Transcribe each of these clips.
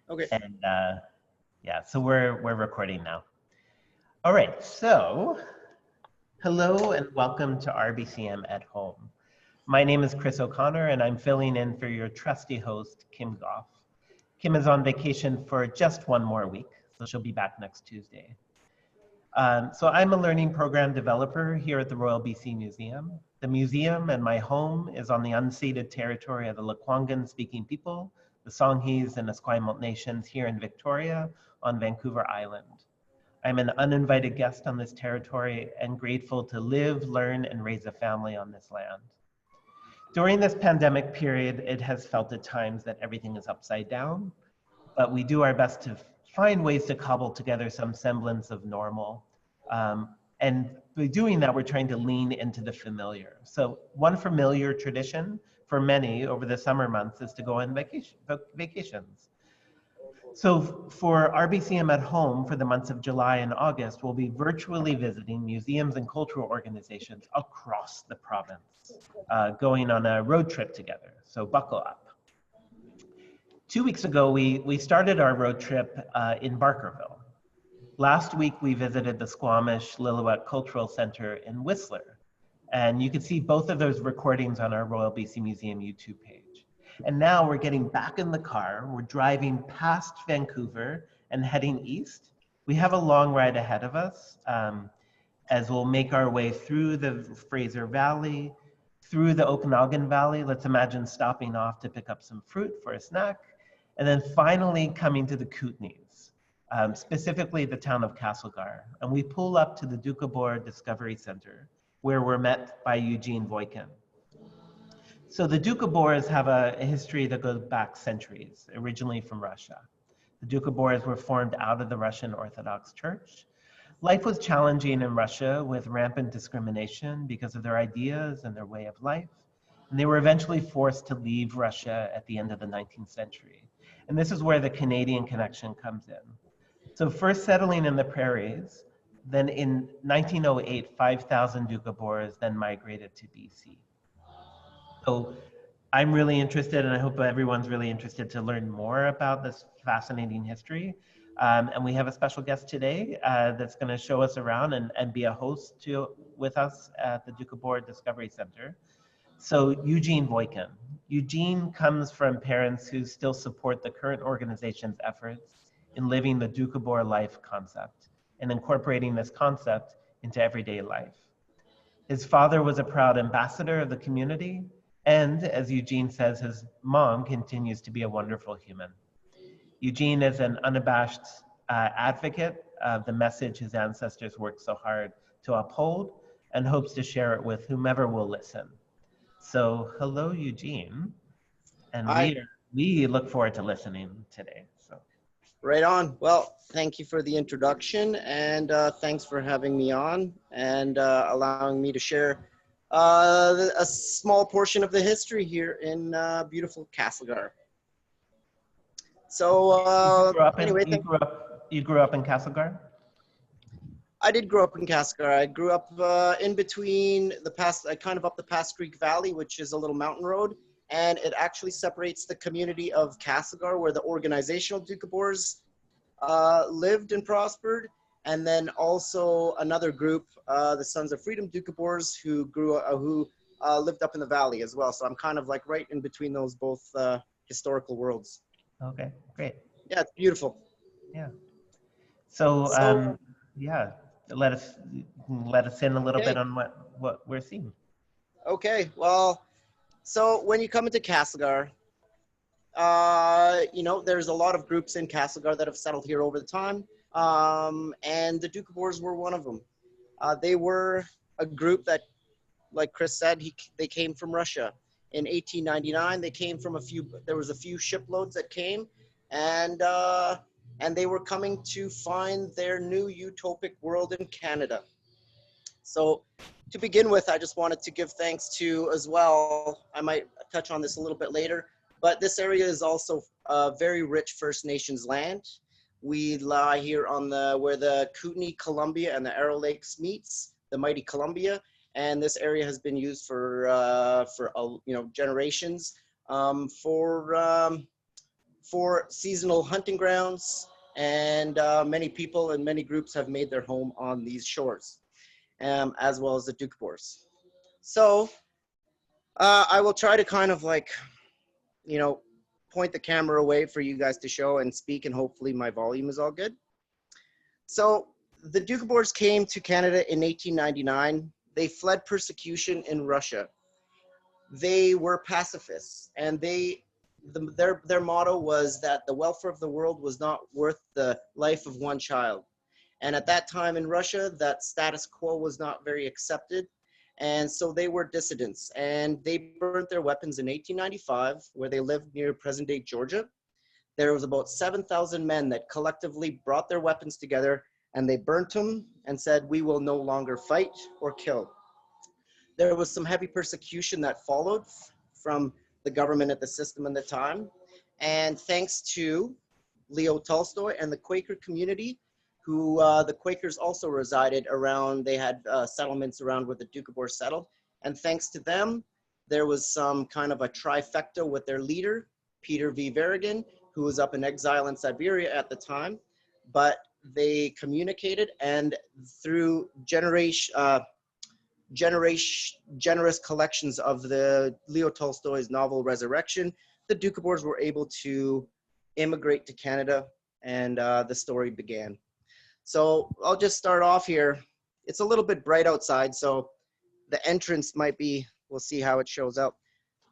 Okay. And yeah, so we're recording now. All right, so hello and welcome to RBCM at Home. My name is Chris O'Connor and I'm filling in for your trusty host, Kim Goff. Kim is on vacation for just one more week, so she'll be back next Tuesday. So I'm a learning program developer here at the Royal BC Museum. The museum and my home is on the unceded territory of the Lekwungen speaking people, the Songhees and Esquimalt nations here in Victoria on Vancouver Island. I'm an uninvited guest on this territory and grateful to live, learn, and raise a family on this land. During this pandemic period, it has felt at times that everything is upside down, but we do our best to find ways to cobble together some semblance of normal. And by doing that, we're trying to lean into the familiar. So one familiar tradition for many over the summer months is to go on vacations. So for RBCM at Home for the months of July and August, we'll be virtually visiting museums and cultural organizations across the province, going on a road trip together. So buckle up. 2 weeks ago, we started our road trip in Barkerville. Last week, we visited the Squamish Lillooet Cultural Centre in Whistler. And you can see both of those recordings on our Royal BC Museum YouTube page. And now we're getting back in the car. We're driving past Vancouver and heading east. We have a long ride ahead of us as we'll make our way through the Fraser Valley, through the Okanagan Valley. Let's imagine stopping off to pick up some fruit for a snack, and then finally coming to the Kootenays, specifically the town of Castlegar. And we pull up to the Doukhobor Discovery Centre, where we're met by Eugene Voykin. So the Doukhobors have a history that goes back centuries, originally from Russia. The Doukhobors were formed out of the Russian Orthodox Church. Life was challenging in Russia with rampant discrimination because of their ideas and their way of life. And they were eventually forced to leave Russia at the end of the 19th century. And this is where the Canadian connection comes in. So first settling in the prairies, then in 1908, 5,000 Doukhobors then migrated to BC. So I'm really interested, and I hope everyone's really interested to learn more about this fascinating history. And we have a special guest today that's going to show us around and be a host with us at the Doukhobor Discovery Centre. So Eugene Voykin. Eugene comes from parents who still support the current organization's efforts in living the Doukhobor life concept and incorporating this concept into everyday life. His father was a proud ambassador of the community, and as Eugene says, his mom continues to be a wonderful human. Eugene is an unabashed advocate of the message his ancestors worked so hard to uphold and hopes to share it with whomever will listen. So hello, Eugene, and we look forward to listening today. So. Right on. Well, thank you for the introduction, and thanks for having me on and allowing me to share a small portion of the history here in beautiful Castlegar. So you grew up in Castlegar? I did grow up in Castlegar. I grew up in between kind of up the Pass Creek Valley, which is a little mountain road, and it actually separates the community of Castlegar, where the organizational Doukhobors lived and prospered, and then also another group, the Sons of Freedom Doukhobors, who lived up in the valley as well. So I'm kind of like right in between those both historical worlds. Okay, great. Yeah, it's beautiful. Yeah. So yeah, let us in a little bit on what we're seeing. Okay, well, so when you come into Castlegar, you know, there's a lot of groups in Castlegar that have settled here over the time, and the Doukhobors were one of them. They were a group that, like Chris said, they came from Russia. In 1899, they came from there was a few shiploads that came, and they were coming to find their new utopic world in Canada. So to begin with, I just wanted to give thanks to, as well, I might touch on this a little bit later, but this area is also very rich First Nations land. We lie here on where the Kootenay Columbia and the Arrow Lakes meets, the mighty Columbia, and this area has been used for generations for for seasonal hunting grounds, and many people and many groups have made their home on these shores, as well as the Doukhobors. So I will try to kind of like, you know, point the camera away for you guys to show and speak, and hopefully my volume is all good. So the Doukhobors came to Canada in 1899. They fled persecution in Russia. They were pacifists, and their motto was that the welfare of the world was not worth the life of one child. And at that time in Russia, that status quo was not very accepted. And so they were dissidents, and they burnt their weapons in 1895, where they lived near present-day Georgia. There was about 7,000 men that collectively brought their weapons together, and they burnt them and said, "We will no longer fight or kill." There was some heavy persecution that followed from the government at the system at the time. And thanks to Leo Tolstoy and the Quaker community, who the Quakers also resided around, they had settlements around where the Doukhobors settled. And thanks to them, there was some kind of a trifecta with their leader, Peter V. Varigan, who was up in exile in Siberia at the time. But they communicated, and through generous collections of the Leo Tolstoy's novel Resurrection, the Doukhobors were able to immigrate to Canada, and the story began. So I'll just start off here. It's a little bit bright outside, so the entrance might be, we'll see how it shows up.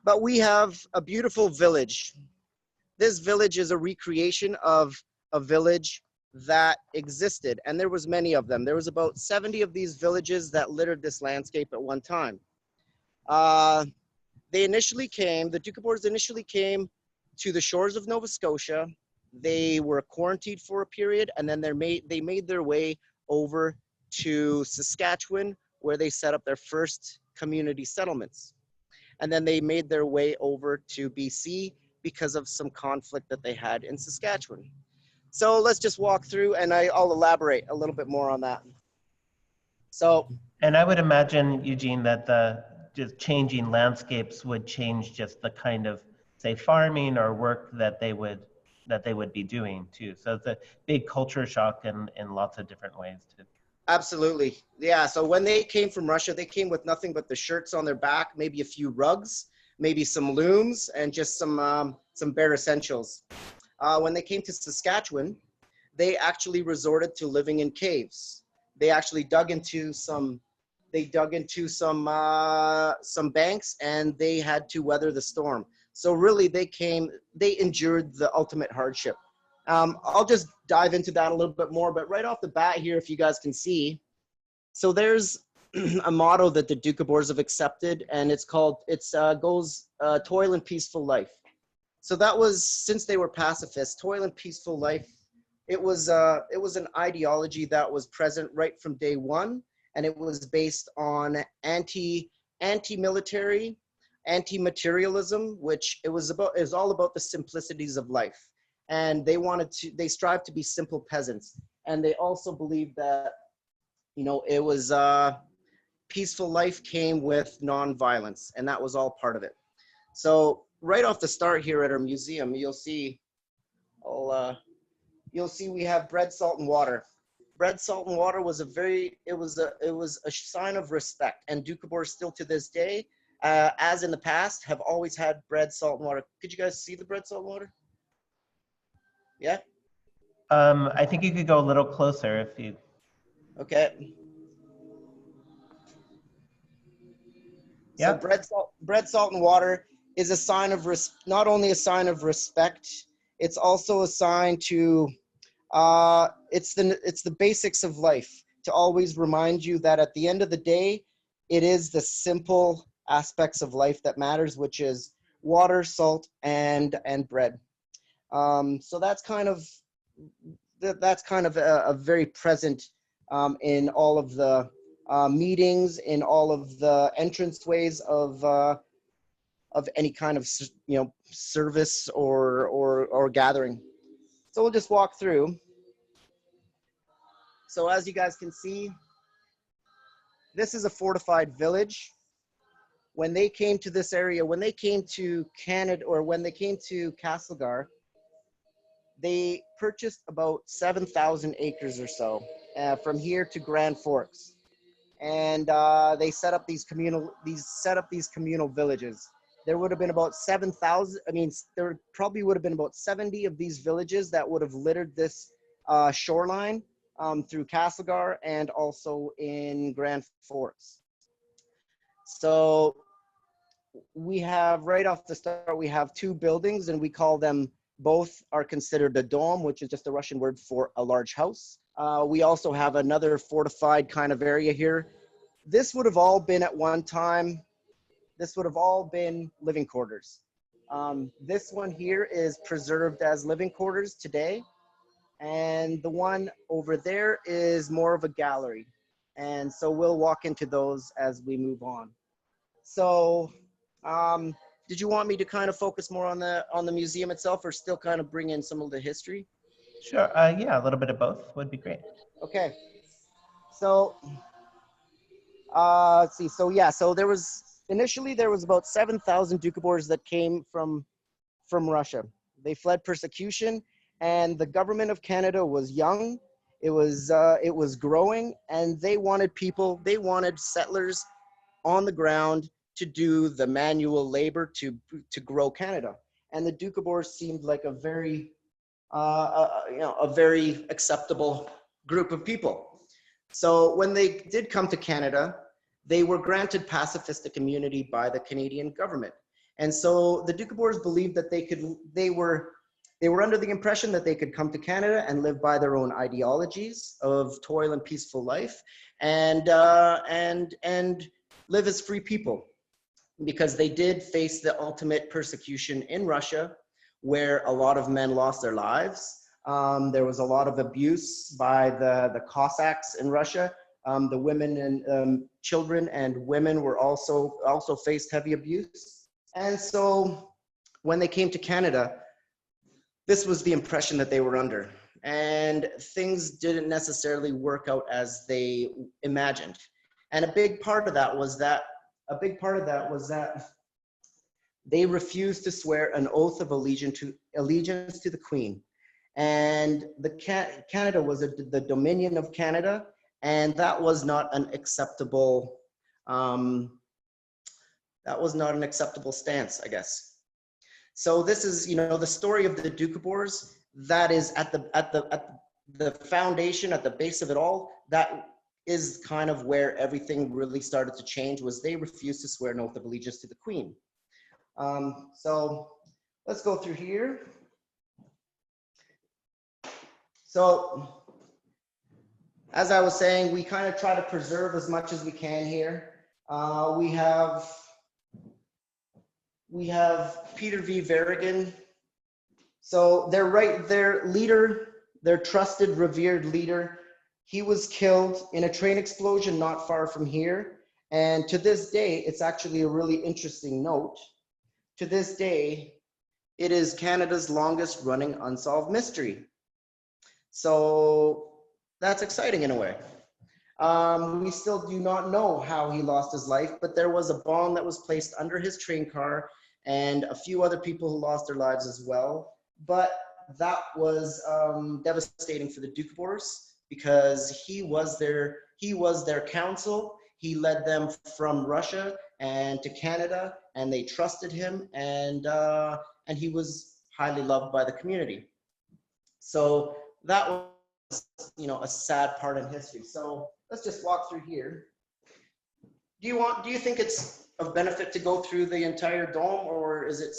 But we have a beautiful village. This village is a recreation of a village that existed, and there was many of them. There was about 70 of these villages that littered this landscape at one time. The Doukhobors initially came to the shores of Nova Scotia. They were quarantined for a period, and then they made their way over to Saskatchewan, where they set up their first community settlements. And then they made their way over to BC because of some conflict that they had in Saskatchewan. So let's just walk through, and I'll elaborate a little bit more on that. So, and I would imagine, Eugene, that the just changing landscapes would change just the kind of, say, farming or work that they would be doing too. So it's a big culture shock in lots of different ways too. Absolutely, yeah. So when they came from Russia, they came with nothing but the shirts on their back, maybe a few rugs, maybe some looms, and just some bare essentials. When they came to Saskatchewan, they actually resorted to living in caves. They actually dug into some banks, and they had to weather the storm. So really, they endured the ultimate hardship. I'll just dive into that a little bit more, but right off the bat here, if you guys can see, so there's a motto that the Doukhobors have accepted, and it's goes toil and peaceful life. So that was, since they were pacifists, toil and peaceful life. It was an ideology that was present right from day one, and it was based on anti-military, anti-materialism, which it was all about the simplicities of life. And they strived to be simple peasants. And they also believed that, it was peaceful life came with nonviolence, and that was all part of it. So right off the start here at our museum, you'll see we have bread, salt, and water. Bread, salt, and water was a sign of respect, and Doukhobors still to this day, as in the past, have always had bread, salt, and water. Could you guys see the bread, salt, and water? Yeah. I think you could go a little closer if you. Okay. Yeah. So bread, salt, and water is a sign of not only a sign of respect, it's also a sign to it's the basics of life, to always remind you that at the end of the day, it is the simple aspects of life that matters, which is water, salt, and bread. So that's kind of a very present in all of the meetings, in all of the entranceways of any kind of service or gathering. So we'll just walk through. So as you guys can see, this is a fortified village. When they came to this area, when they came to Canada, or when they came to Castlegar, they purchased about 7,000 acres or so from here to Grand Forks, and they set up these communal villages. There would have been about 7,000. I mean, there probably would have been about 70 of these villages that would have littered this shoreline through Castlegar and also in Grand Forks. So we have, right off the start, we have two buildings, and we call them, both are considered a dome, which is just a Russian word for a large house. We also have another fortified kind of area here. This would have all been at one time, this would have all been living quarters. This one here is preserved as living quarters today. And the one over there is more of a gallery. And so we'll walk into those as we move on. So did you want me to kind of focus more on the museum itself, or still kind of bring in some of the history? Sure. Yeah, a little bit of both would be great. Okay. So let's see. So yeah, so initially there was about 7,000 Doukhobors that came from Russia. They fled persecution, and the government of Canada was young. It was growing, and they wanted settlers on the ground to do the manual labor to grow Canada. And the Doukhobors seemed like a very acceptable group of people. So when they did come to Canada, they were granted pacifistic immunity by the Canadian government. And so the Doukhobors believed that they were under the impression that they could come to Canada and live by their own ideologies of toil and peaceful life, and live as free people, because they did face the ultimate persecution in Russia, where a lot of men lost their lives. There was a lot of abuse by the Cossacks in Russia. The women and children and women were also faced heavy abuse. And so when they came to Canada, this was the impression that they were under. And things didn't necessarily work out as they imagined. And a big part of that was that they refused to swear an oath of allegiance to the Queen. And Canada was the Dominion of Canada, and that was not an acceptable stance, I guess. So this is, the story of the Doukhobors. That is at the foundation, at the base of it all. That is kind of where everything really started to change, was they refused to swear an oath of allegiance to the Queen. So let's go through here. So as I was saying, we kind of try to preserve as much as we can here. We have Peter V. Verrigan. So their leader, their trusted, revered leader, he was killed in a train explosion not far from here. And to this day, it's actually a really interesting note. To this day, it is Canada's longest running unsolved mystery. So that's exciting in a way. We still do not know how he lost his life, but there was a bomb that was placed under his train car, and a few other people who lost their lives as well. But that was devastating for the Doukhobors, because he was their counsel. He led them from Russia and to Canada, and they trusted him, and he was highly loved by the community. So that was, a sad part in history. So let's just walk through here. Do you think it's of benefit to go through the entire dome, or is it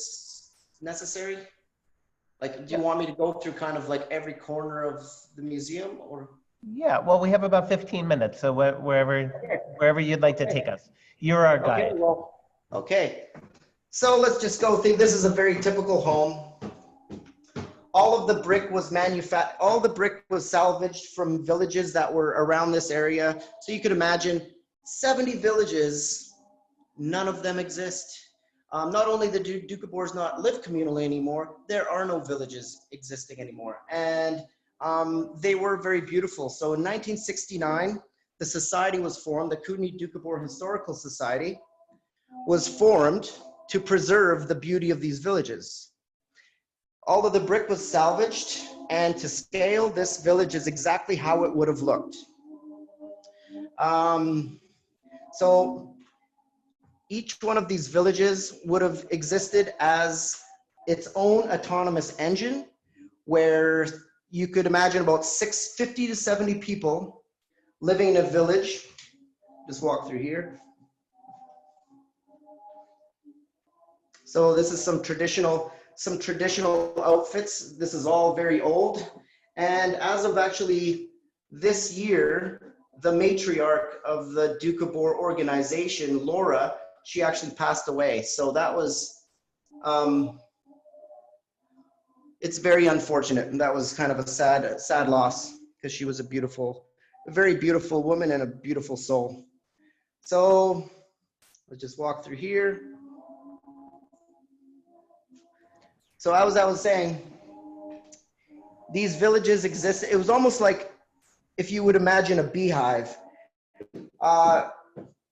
necessary? Like, do you want me to go through kind of like every corner of the museum, or? Yeah, well, we have about 15 minutes, so wherever you'd like to take us. You're our guide. Okay. So let's just go through. This is a very typical home. All of the brick was all the brick was salvaged from villages that were around this area. So you could imagine 70 villages, none of them exist. Not only the Doukhobors not live communally anymore, there are no villages existing anymore. And they were very beautiful. So in 1969, the society was formed. The Kootenai Doukhobor Historical Society was formed to preserve the beauty of these villages. All of the brick was salvaged, and to scale, this village is exactly how it would have looked. So each one of these villages would have existed as its own autonomous engine, where you could imagine about 50 to 70 people living in a village. Just walk through here. So this is some traditional outfits. This is all very old. And as of actually this year, the matriarch of the Doukhobor organization, Laura, she actually passed away. So that was, it's very unfortunate. And that was kind of a sad loss, because she was a very beautiful woman and a beautiful soul. So let's just walk through here. So as I was saying, these villages exist. It was almost like if you would imagine a beehive.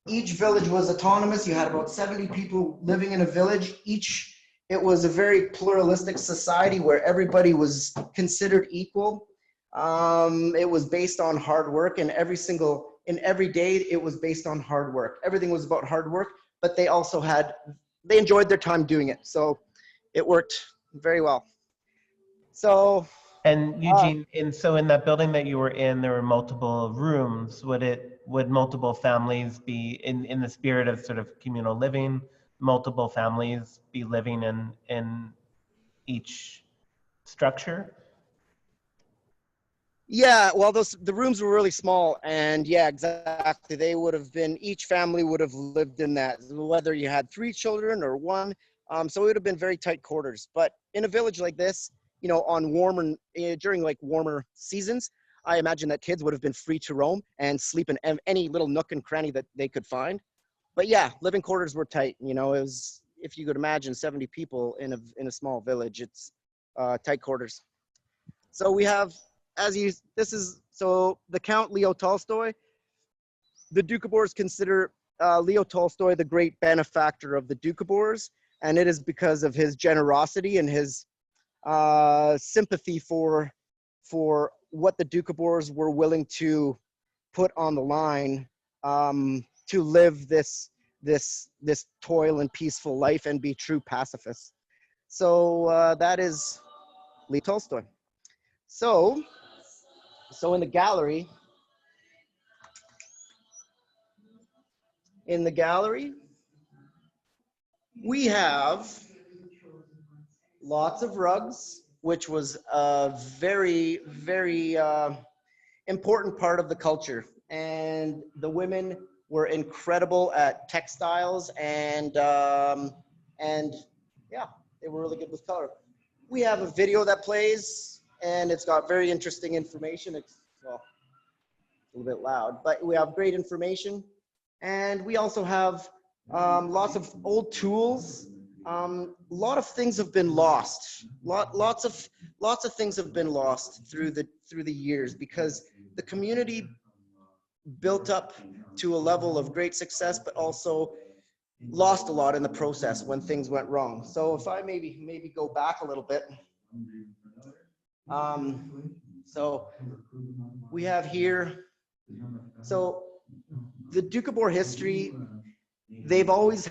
Each village was autonomous. You had about 70 people living in a village. It was a very pluralistic society where everybody was considered equal. It was based on hard work, and every day it was based on hard work. Everything was about hard work, but they enjoyed their time doing it. So it worked very well. So. And Eugene, in that building that you were in, there were multiple rooms. Would multiple families be, in the spirit of sort of communal living, multiple families be living in each structure? Yeah, well, the rooms were really small, and yeah, exactly. Each family would have lived in that, whether you had 3 children or 1. So it would have been very tight quarters. But in a village like this, you know, during like warmer seasons, I imagine that kids would have been free to roam and sleep in any little nook and cranny that they could find. But yeah, living quarters were tight. You know, it was, if you could imagine 70 people in a small village, it's tight quarters. So we have, the Count Leo Tolstoy. The Doukhobors consider Leo Tolstoy the great benefactor of the Doukhobors, and it is because of his generosity and his sympathy for what the Doukhobors were willing to put on the line to live this toil and peaceful life and be true pacifists. So that is Leo Tolstoy. So in the gallery, we have lots of rugs, which was a very, very important part of the culture. And the women were incredible at textiles, and yeah, they were really good with color. We have a video that plays, and it's got very interesting information. It's, well, a little bit loud, but we have great information. And we also have lots of old tools. A lot of things have been lost. Lots of things have been lost through the years, because the community built up to a level of great success, but also lost a lot in the process when things went wrong. So if I maybe go back a little bit. So we have here, so the Doukhobor history, they always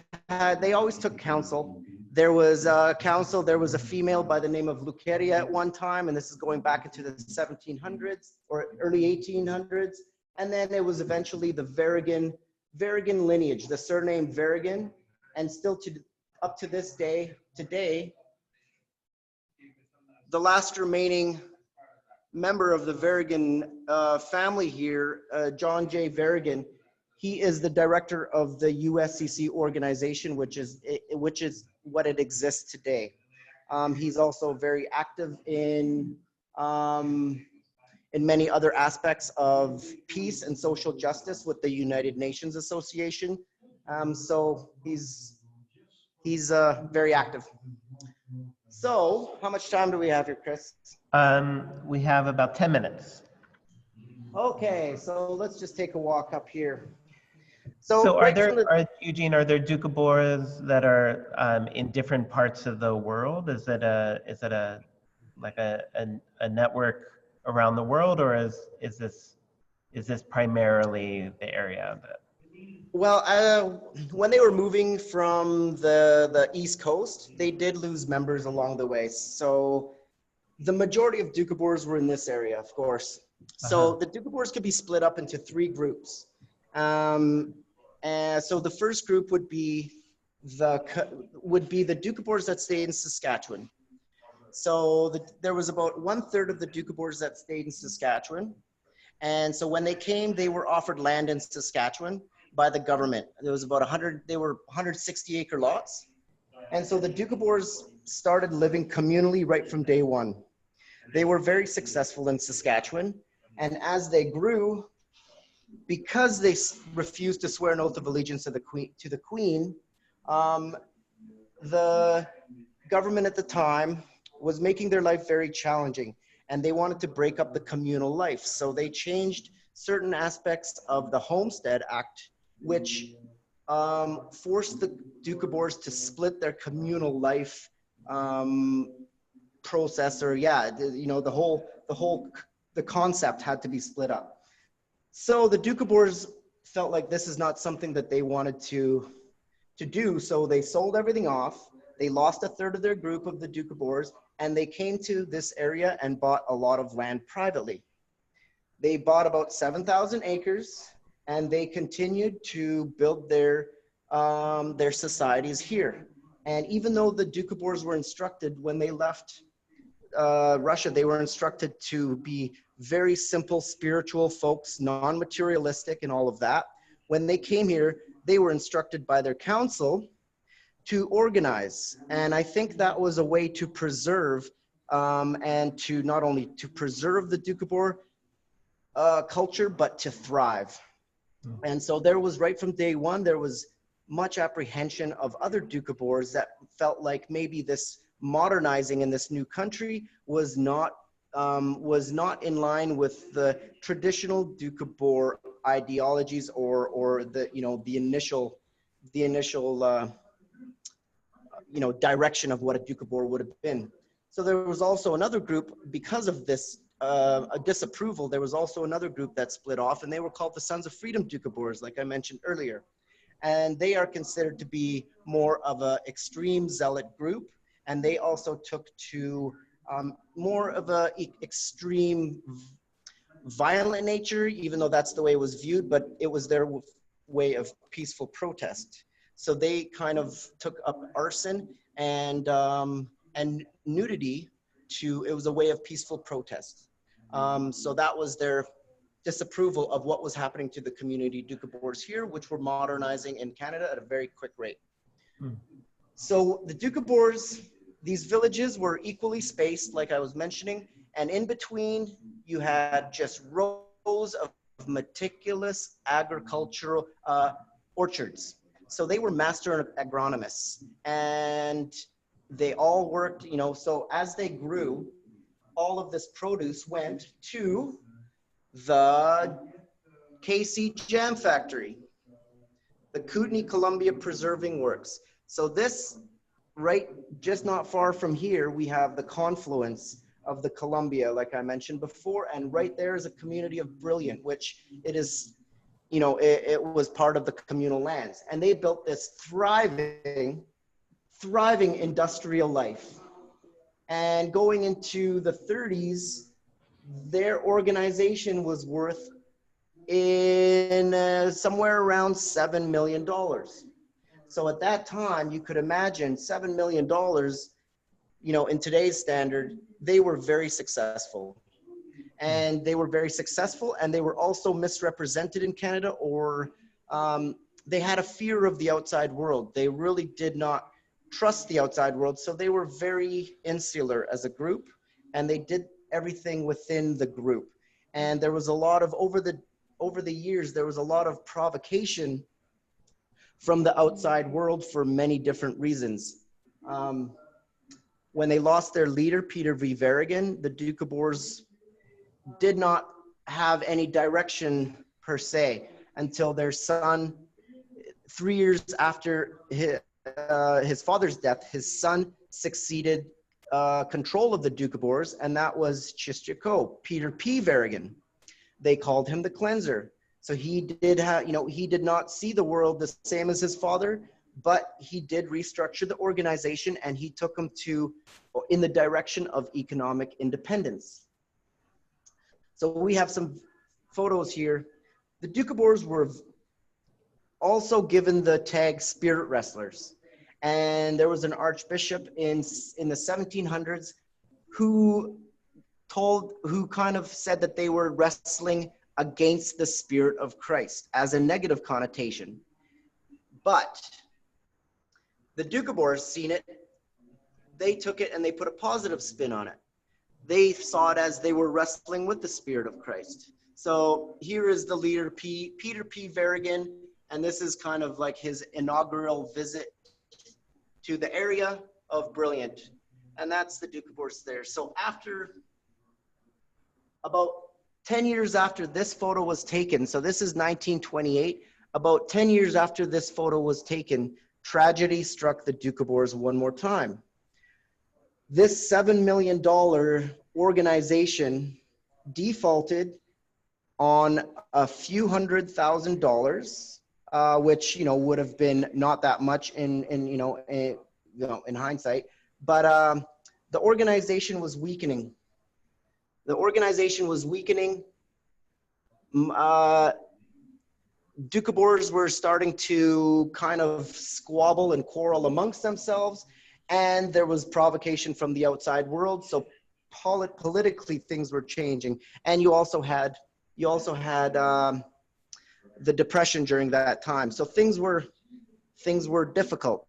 took counsel. There was a female by the name of Lucaria at one time, and this is going back into the 1700s or early 1800s. And then it was eventually the Voykin lineage, the surname Voykin, and still up to this day, today, the last remaining member of the Voykin family here, John J. Voykin, he is the director of the USCC organization, which is what it exists today. He's also very active in many other aspects of peace and social justice with the United Nations Association. So he's very active. So how much time do we have here, Chris? We have about 10 minutes. Okay, so let's just take a walk up here. So Eugene, are there Doukhobors that are in different parts of the world? Is it a like a network around the world, or is this primarily the area that? Well, when they were moving from the East Coast, they did lose members along the way. So the majority of Doukhobors were in this area, of course. So the Doukhobors could be split up into three groups. And so the first group would be the Doukhobors that stayed in Saskatchewan. So there was about 1/3 of the Doukhobors that stayed in Saskatchewan. And so when they came, they were offered land in Saskatchewan by the government. There was about 100, they were 160-acre lots. And so the Doukhobors started living communally right from day one. They were very successful in Saskatchewan. And as they grew, because they refused to swear an oath of allegiance to the Queen, the government at the time was making their life very challenging, and they wanted to break up the communal life. So they changed certain aspects of the Homestead Act, which forced the Doukhobors to split their communal life process, or the concept had to be split up. So the Doukhobors felt like this is not something that they wanted to do, so they sold everything off. They lost 1/3 of their group of the Doukhobors, and they came to this area and bought a lot of land privately. They bought about 7,000 acres, and they continued to build their societies here. And even though the Doukhobors were instructed when they left Russia, they were instructed to be very simple spiritual folks, non-materialistic and all of that. When they came here, they were instructed by their council to organize. And I think that was a way to preserve and to not only to preserve the Doukhobor culture, but to thrive. And so there was, right from day one, there was much apprehension of other Doukhobors that felt like maybe this modernizing in this new country was not in line with the traditional Doukhobor ideologies or the initial direction of what a Doukhobor would have been. So there was also another group, because of this a disapproval, there was also another group that split off, and they were called the Sons of Freedom Doukhobors, like I mentioned earlier. And they are considered to be more of an extreme zealot group, and they also took to more of a extreme violent nature, even though that's the way it was viewed, but it was their way of peaceful protest. So they kind of took up arson and nudity it was a way of peaceful protest. So that was their disapproval of what was happening to the community Doukhobors here, which were modernizing in Canada at a very quick rate. So the Doukhobors, these villages were equally spaced, like I was mentioning, and in between you had just rows of meticulous agricultural orchards. So they were master agronomists, and they all worked, so as they grew, all of this produce went to the KC Jam Factory, the Kootenay Columbia Preserving Works. So this, right, just not far from here, we have the confluence of the Columbia, like I mentioned before, and right there is a community of Brilliant, which it is, it was part of the communal lands. And they built this thriving industrial life. And going into the 30s, their organization was worth somewhere around $7 million. So at that time, you could imagine $7 million, in today's standard, they were very successful. And they were very successful, and they were also misrepresented in Canada, or they had a fear of the outside world. They really did not trust the outside world, so they were very insular as a group, and they did everything within the group. And there was a lot of, over the years, there was a lot of provocation from the outside world for many different reasons. When they lost their leader, Peter V. Verrigan, the Doukhobors did not have any direction per se until their son, 3 years after his father's death, his son succeeded control of the Doukhobors, and that was Chistyako, Peter P. Voykin. They called him the cleanser. So he did have, he did not see the world the same as his father, but he did restructure the organization, and he took them in the direction of economic independence. So we have some photos here. The Doukhobors were also given the tag spirit wrestlers. And there was an archbishop in the 1700s who kind of said that they were wrestling against the spirit of Christ as a negative connotation. But the Doukhobors seen it, they took it and they put a positive spin on it. They saw it as they were wrestling with the spirit of Christ. So here is the leader, Peter P. Voykin, and this is kind of like his inaugural visit to the area of Brilliant. And that's the Doukhobors there. So after about 10 years after this photo was taken, so this is 1928, about 10 years after this photo was taken, tragedy struck the Doukhobors one more time. This $7 million organization defaulted on a few $100,000, which would have been not that much in hindsight, but the organization was weakening. The organization was weakening. Doukhobors were starting to kind of squabble and quarrel amongst themselves, and there was provocation from the outside world. So politically, things were changing, and you also had the Depression during that time. So things were difficult.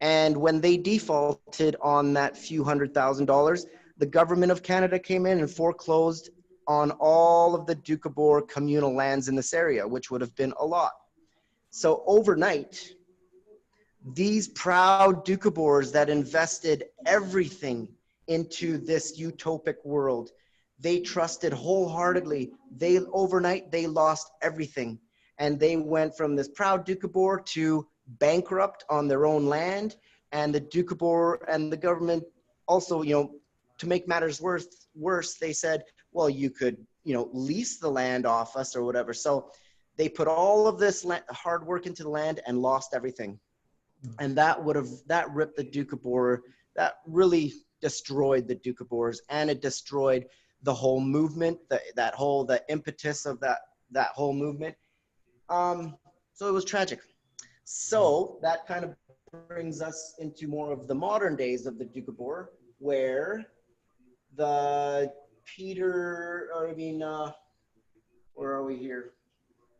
And when they defaulted on that few $100,000, the government of Canada came in and foreclosed on all of the Doukhobor communal lands in this area, which would have been a lot. So overnight, these proud Doukhobors that invested everything into this utopic world, they trusted wholeheartedly. Overnight, they lost everything. And they went from this proud Doukhobor to bankrupt on their own land. And the Doukhobor and the government also, to make matters worse, they said, well, you could, lease the land off us or whatever. So they put all of this hard work into the land and lost everything. And that ripped the Doukhobor, that really destroyed the Doukhobors, and it destroyed the whole movement, the impetus of that whole movement. So it was tragic. So that kind of brings us into more of the modern days of the Doukhobor, where where are we here?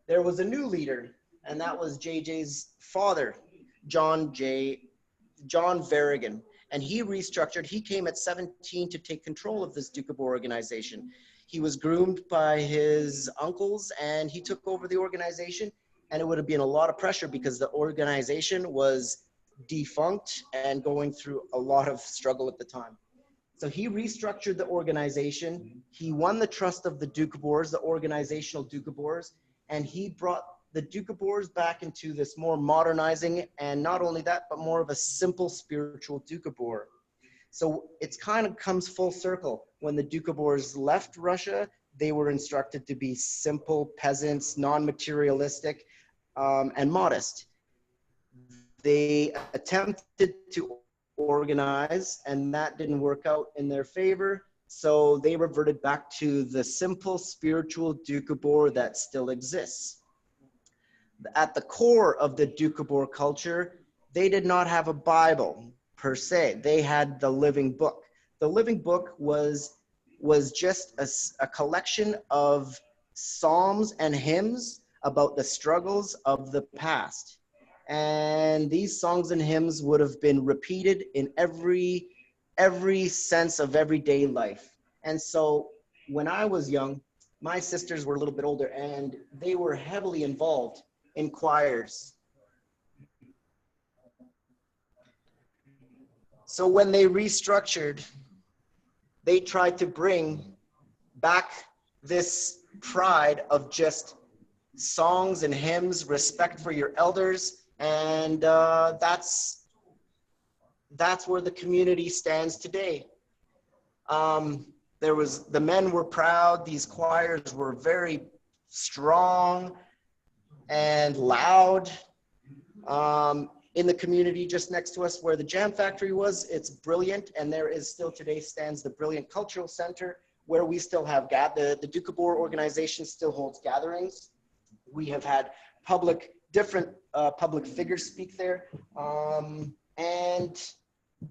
There was a new leader, and that was JJ's father, John Voykin. And he restructured. He came at 17 to take control of this Doukhobor organization. He was groomed by his uncles, and he took over the organization. And it would have been a lot of pressure because the organization was defunct and going through a lot of struggle at the time. So he restructured the organization. He won the trust of the Doukhobors, the organizational Doukhobors, and he brought the Doukhobors back into this more modernizing, and not only that, but more of a simple spiritual Doukhobor. So it's kind of comes full circle. When the Doukhobors left Russia, they were instructed to be simple peasants, non-materialistic, and modest. They attempted to organize, and that didn't work out in their favor. So they reverted back to the simple spiritual Doukhobor that still exists. At the core of the Doukhobor culture, they did not have a Bible per se. They had the Living Book. The Living Book was just a collection of psalms and hymns about the struggles of the past. And these songs and hymns would have been repeated in every sense of everyday life. And so when I was young, my sisters were a little bit older, and they were heavily involved in choirs. So when they restructured, they tried to bring back this pride of just songs and hymns, respect for your elders, and that's that's where the community stands today. The men were proud. These choirs were very strong and loud. In the community just next to us where the Jam Factory was, it's brilliant. And there is still today stands the brilliant Cultural Center where we still have, the Doukhobor organization still holds gatherings. We have had different public figures speak there. And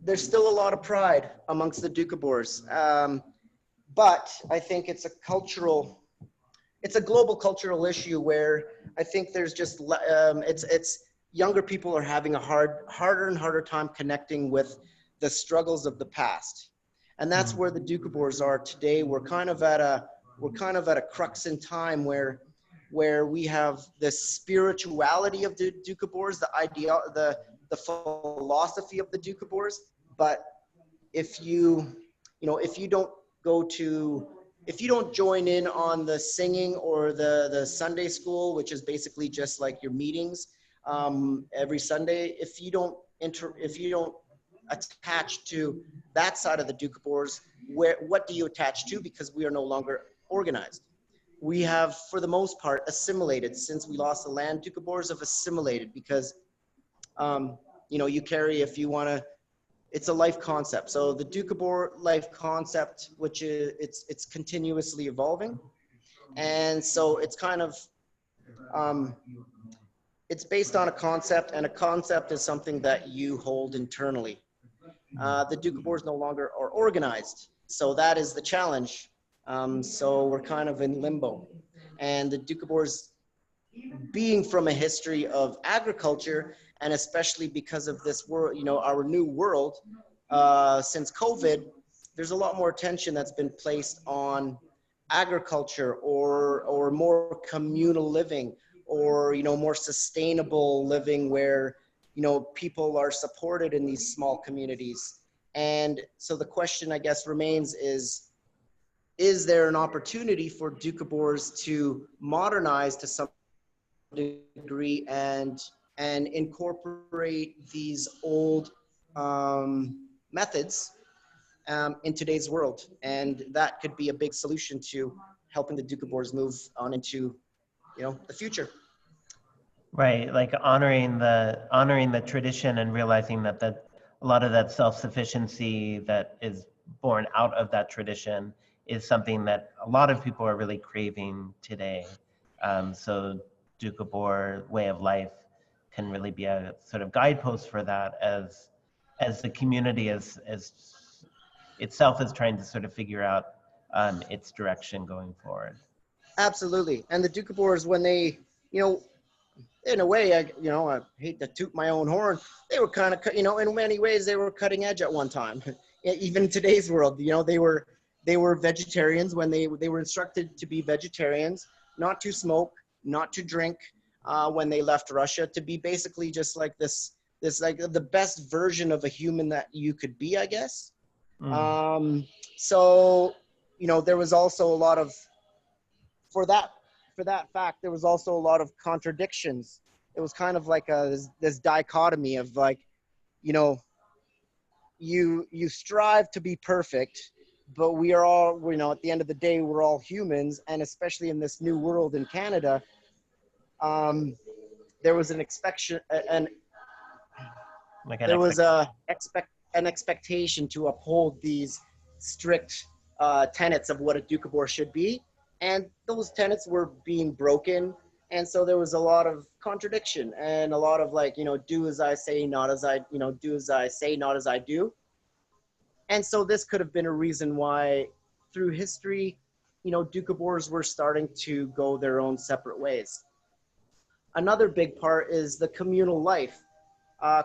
there's still a lot of pride amongst the Doukhobors. But I think it's a global cultural issue where I think there's just, it's younger people are having a harder and harder time connecting with the struggles of the past. And that's where the Doukhobors are today. We're kind of at a crux in time where we have the spirituality of the Doukhobors, the philosophy of the Doukhobors. But if you don't join in on the singing or the Sunday school, which is basically just like your meetings every Sunday, if you don't attach to that side of the Doukhobors, what do you attach to? Because we are no longer organized. We have, for the most part, assimilated. Since we lost the land, Doukhobors have assimilated because, you carry, if you want to, it's a life concept. So the Doukhobor life concept, which is, it's continuously evolving. And so it's kind of, it's based on a concept, and a concept is something that you hold internally. The Doukhobors no longer are organized. So that is the challenge. So we're kind of in limbo. And the Doukhobors, being from a history of agriculture, and especially because of this world, our new world, since COVID, there's a lot more attention that's been placed on agriculture or more communal living, or, more sustainable living where, people are supported in these small communities. And so the question, I guess, remains is there an opportunity for Doukhobors to modernize to some degree and incorporate these old methods in today's world? And that could be a big solution to helping the Doukhobors move on into, the future. Right, like honoring the tradition and realizing that a lot of that self-sufficiency that is born out of that tradition is something that a lot of people are really craving today. So Doukhobor way of life can really be a sort of guidepost for that as the community as itself is trying to sort of figure out its direction going forward. Absolutely. And the Doukhobors, when they, in a way, I hate to toot my own horn, they were kind of, in many ways, they were cutting edge at one time. Even in today's world, they were vegetarians when they were instructed to be vegetarians, not to smoke, not to drink when they left Russia, to be basically just like this like the best version of a human that you could be, I guess. So, there was also a lot of, for that fact, there was also a lot of contradictions. It was kind of like this dichotomy of like, you strive to be perfect, but we are all, at the end of the day, we're all humans. And especially in this new world in Canada, there was an expectation to uphold these strict tenets of what a Doukhobor should be. And those tenets were being broken. And so there was a lot of contradiction and a lot of like, do as I say, not as I, do as I say, not as I do. And so this could have been a reason why through history, Doukhobors were starting to go their own separate ways. Another big part is the communal life.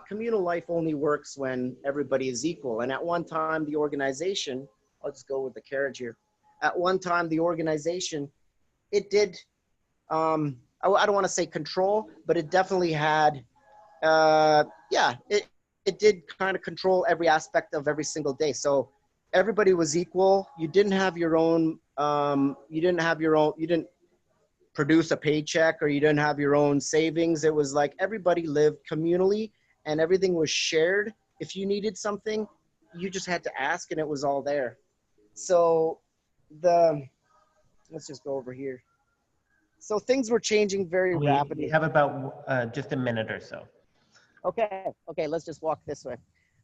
Communal life only works when everybody is equal. And at one time, the organization, I'll just go with the carriage here. At one time, the organization, it did, I don't want to say control, but it definitely had, it did kind of control every aspect of every single day. So everybody was equal. You didn't have your own, you didn't produce a paycheck, or you didn't have your own savings. It was like everybody lived communally and everything was shared. if you needed something, you just had to ask and it was all there. So let's just go over here. So things were changing very We rapidly. have about just a minute or so. Okay, let's just walk this way.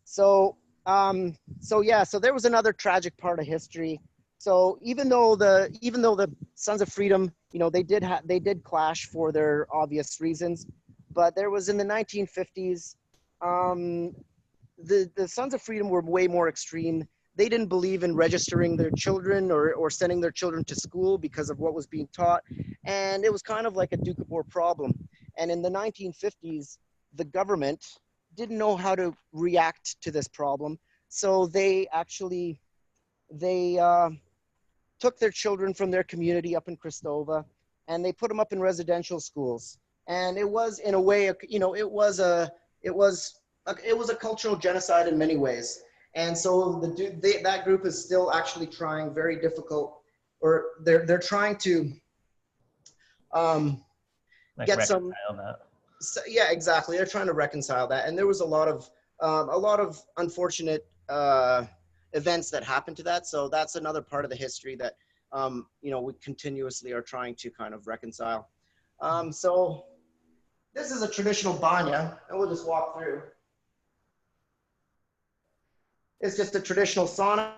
So, so there was another tragic part of history. So even though the Sons of Freedom, they did clash for their obvious reasons, but there was in the 1950s, the Sons of Freedom were way more extreme. They didn't believe in registering their children or sending their children to school because of what was being taught, and it was kind of like a Doukhobor problem. And in the 1950s, the government didn't know how to react to this problem, so they took their children from their community up in Cristova, and they put them up in residential schools. And it was, in a way, it was a cultural genocide in many ways. And so that group is still actually trying very difficult, or they're trying to Like get reconcile some. that. So, yeah, exactly. They're trying to reconcile that, and there was a lot of unfortunate events that happened to that. So that's another part of the history that we continuously are trying to kind of reconcile. So this is a traditional banya, and we'll just walk through. It's just a traditional sauna.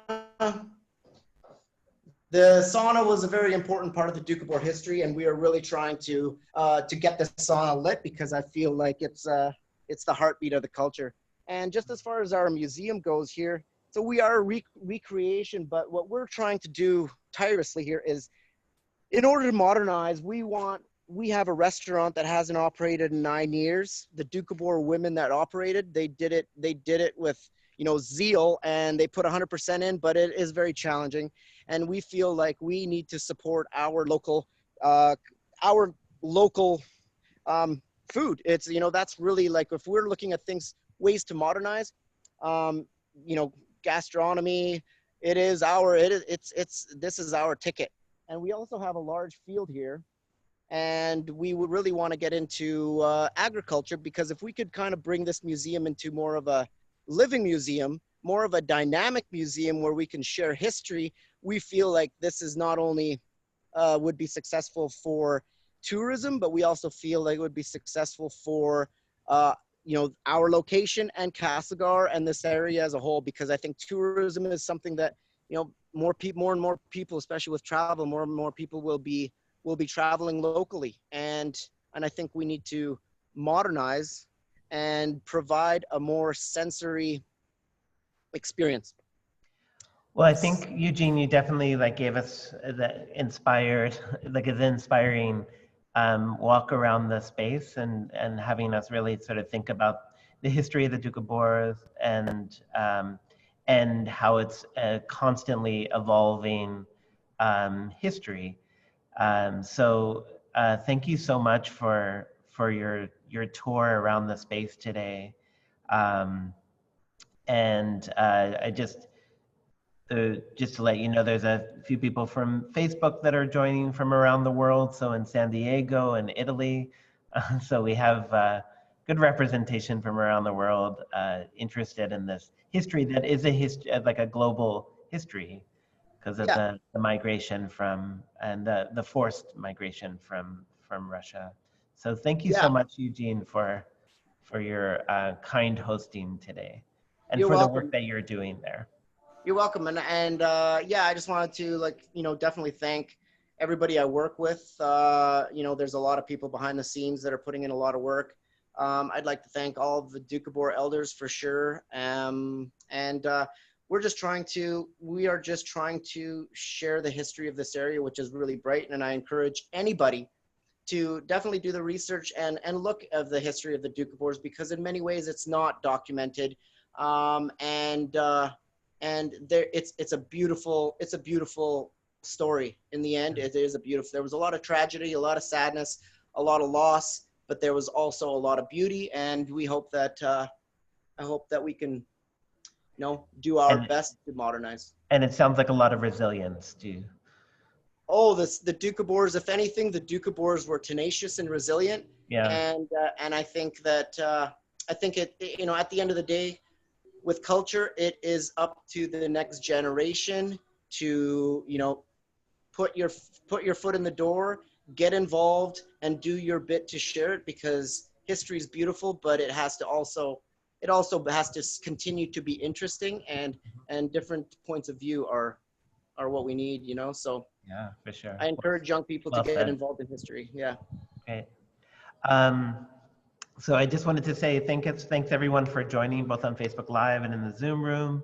The sauna was a very important part of the Doukhobor history, and we are really trying to get the sauna lit because I feel like it's the heartbeat of the culture. And just as far as our museum goes here, so we are a recreation, but what we're trying to do tirelessly here is, in order to modernize, we have a restaurant that hasn't operated in 9 years. The Doukhobor women that operated, they did it with zeal, and they put 100% in, but it is very challenging. And we feel like we need to support our local food. It's, that's really, like, if we're looking at ways to modernize, gastronomy, this is our ticket. And we also have a large field here, and we would really want to get into agriculture, because if we could kind of bring this museum into more of a living museum, more of a dynamic museum where we can share history, we feel like this is not only would be successful for tourism, but we also feel like it would be successful for our location and Castlegar and this area as a whole, because I think tourism is something that more and more people, especially with travel, more and more people will be traveling locally, and I think we need to modernize and provide a more sensory experience. Well, I think, Eugene, you definitely gave us the inspiring walk around the space, and having us really sort of think about the history of the Doukhobors and how it's a constantly evolving history. So thank you so much for your tour around the space today. I just to let you know, there's a few people from Facebook that are joining from around the world. So in San Diego and Italy. So we have good representation from around the world interested in this history that is a global history, because of the migration and the forced migration from Russia. So thank you so much, Eugene, for your kind hosting today, and You're for welcome. the work that you're doing there. You're welcome. And I just wanted to definitely thank everybody I work with. There's a lot of people behind the scenes that are putting in a lot of work. I'd like to thank all of the Doukhobor elders for sure. We are just trying to share the history of this area, which is really bright. And I encourage anybody to definitely do the research and look at the history of the Doukhobors, because in many ways it's not documented. It's a beautiful story. In the end, there was a lot of tragedy, a lot of sadness, a lot of loss, but there was also a lot of beauty. And we hope that, I hope that we can, do our best to modernize. And it sounds like a lot of resilience too. Oh, the Doukhobors, if anything, the Doukhobors were tenacious and resilient. Yeah. And I think that, at the end of the day, with culture, it is up to the next generation to, you know, put your foot in the door, get involved, and do your bit to share it, because history is beautiful, but it also has to continue to be interesting, and different points of view are what we need, you know. So Yeah, for sure. I encourage young people to Well get said. involved in history. Yeah. Great. So I just wanted to say thanks everyone for joining, both on Facebook Live and in the Zoom room.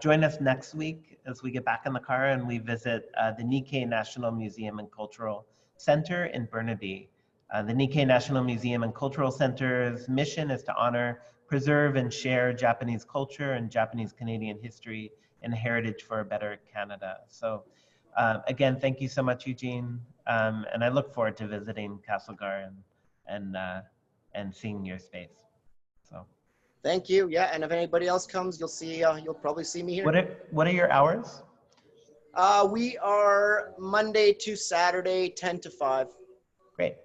Join us next week as we get back in the car and we visit the Nikkei National Museum and Cultural Center in Burnaby. The Nikkei National Museum and Cultural Center's mission is to honor, preserve, and share Japanese culture and Japanese Canadian history and heritage for a better Canada. So again, thank you so much, Eugene. And I look forward to visiting Castlegar and seeing your space. So Thank you. Yeah, and if anybody else comes, you'll probably see me here. What are your hours? We are Monday to Saturday, 10 to 5. Great.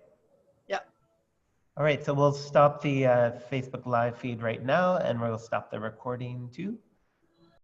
Yeah. All right, so we'll stop the Facebook Live feed right now, and we'll stop the recording too.